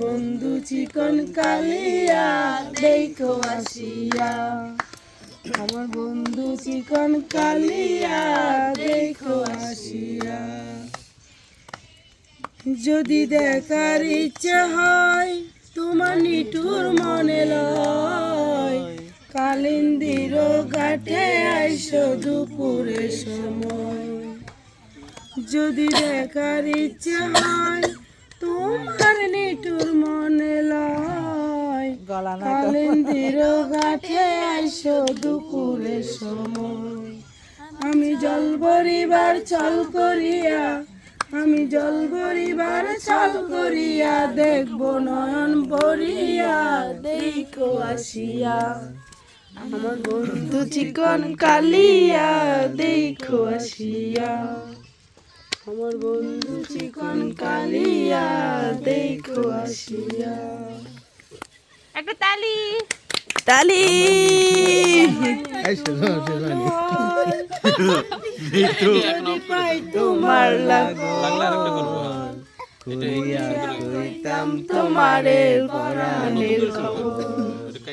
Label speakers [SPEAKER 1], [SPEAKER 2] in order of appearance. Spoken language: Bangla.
[SPEAKER 1] বন্ধু চিকন কালিয়া দেখো আসিয়া, আমার বন্ধু চিকন কালিয়া দেখো আসিয়া। যদি দেখার ইচ্ছা হয় তোমার নিঠুর মনে লয়, কালিন্দির ঘাটে আইসো দুপুরে সময়। যদি দেখার ইচ্ছা হয় তোমার নিঠুর মনে লয়, কালিন্দির ঘাটে আইসো দুপুরে সময়। আমি জল ভরিবার ছল করিয়া, আমি জল ভরিবার ছল করিয়া, দেখবো নয়ন ভরিয়া দেখো আসিয়া, আমার বন্ধু চিকন কালিয়া দেখো আসিয়া, আমার বন্ধু চিকন কালিয়া দেখো আসিয়া।
[SPEAKER 2] একটা তালি
[SPEAKER 1] তালি তোমার লাগো তোমারে পরাণের খবর।